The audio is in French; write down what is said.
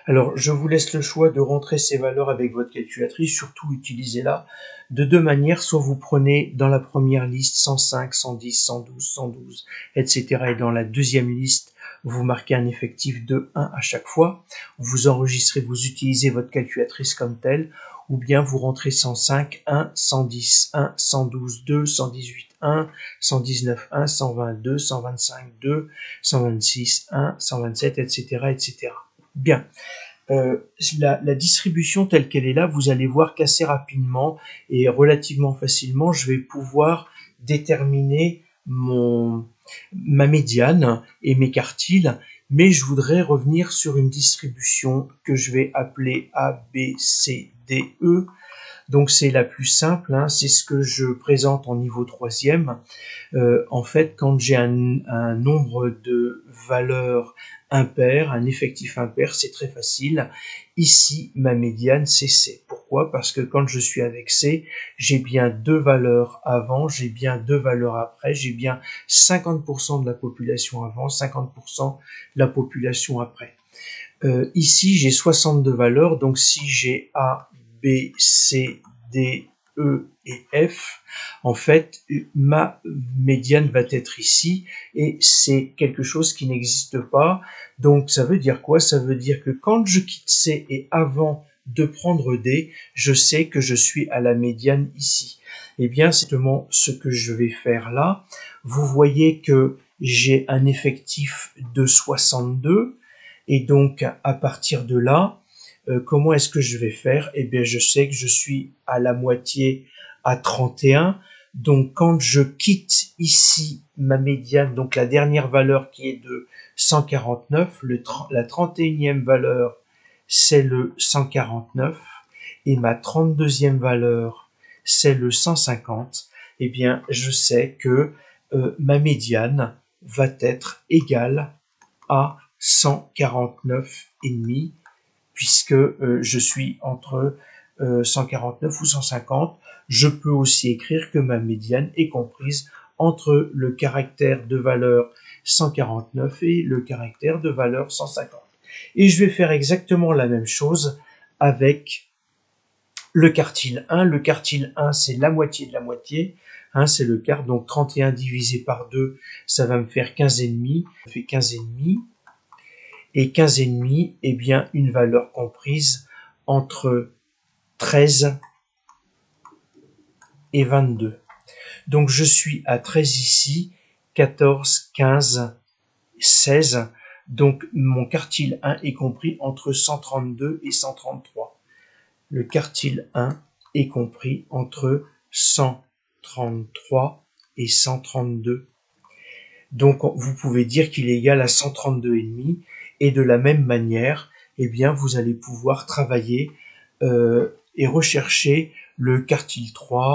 Alors, je vous laisse le choix de rentrer ces valeurs avec votre calculatrice, surtout utilisez-la de deux manières. Soit vous prenez dans la première liste 105, 110, 112, 112, etc. Et dans la deuxième liste, vous marquez un effectif de 1 à chaque fois. Vous enregistrez, vous utilisez votre calculatrice comme telle, ou bien vous rentrez 105, 1, 110, 1, 112, 2, 118, 1, 119, 1, 120, 2, 125, 2, 126, 1, 127, etc., etc. Bien. La distribution telle qu'elle est là, vous allez voir qu'assez rapidement et relativement facilement, je vais pouvoir déterminer ma médiane et mes quartiles, mais je voudrais revenir sur une distribution que je vais appeler A, B, C, D, E. Donc c'est la plus simple, hein, c'est ce que je présente en niveau 3e. En fait, quand j'ai un nombre de valeurs impaires, un effectif impair, c'est très facile. Ici, ma médiane, c'est C. Pourquoi? Parce que quand je suis avec C, j'ai bien deux valeurs avant, j'ai bien deux valeurs après, j'ai bien 50% de la population avant, 50% de la population après. Ici, j'ai 62 valeurs, donc si j'ai A, B, C, D, E et F, en fait, ma médiane va être ici, et c'est quelque chose qui n'existe pas. Donc, ça veut dire quoi? Ça veut dire que quand je quitte C et avant de prendre D, je sais que je suis à la médiane ici. Eh bien, c'est exactement ce que je vais faire là. Vous voyez que j'ai un effectif de 62, et donc, à partir de là, comment est-ce que je vais faire? Eh bien, je sais que je suis à la moitié à 31. Donc, quand je quitte ici ma médiane, donc la dernière valeur qui est de 149, la 31e valeur, c'est le 149, et ma 32e valeur, c'est le 150, eh bien, je sais que ma médiane va être égale à 149,5, puisque je suis entre 149 ou 150. Je peux aussi écrire que ma médiane est comprise entre le caractère de valeur 149 et le caractère de valeur 150. Et je vais faire exactement la même chose avec le quartile 1. Le quartile 1, c'est la moitié de la moitié. Hein, c'est le quart, donc 31 divisé par 2, ça va me faire 15,5. Ça fait 15,5. Et 15,5, eh bien, une valeur comprise entre 13 et 22. Donc, je suis à 13 ici, 14, 15, 16. Donc, mon quartile 1 est compris entre 132 et 133. Le quartile 1 est compris entre 133 et 132. Donc, vous pouvez dire qu'il est égal à 132,5. Et de la même manière, eh bien, vous allez pouvoir travailler et rechercher le quartile 3.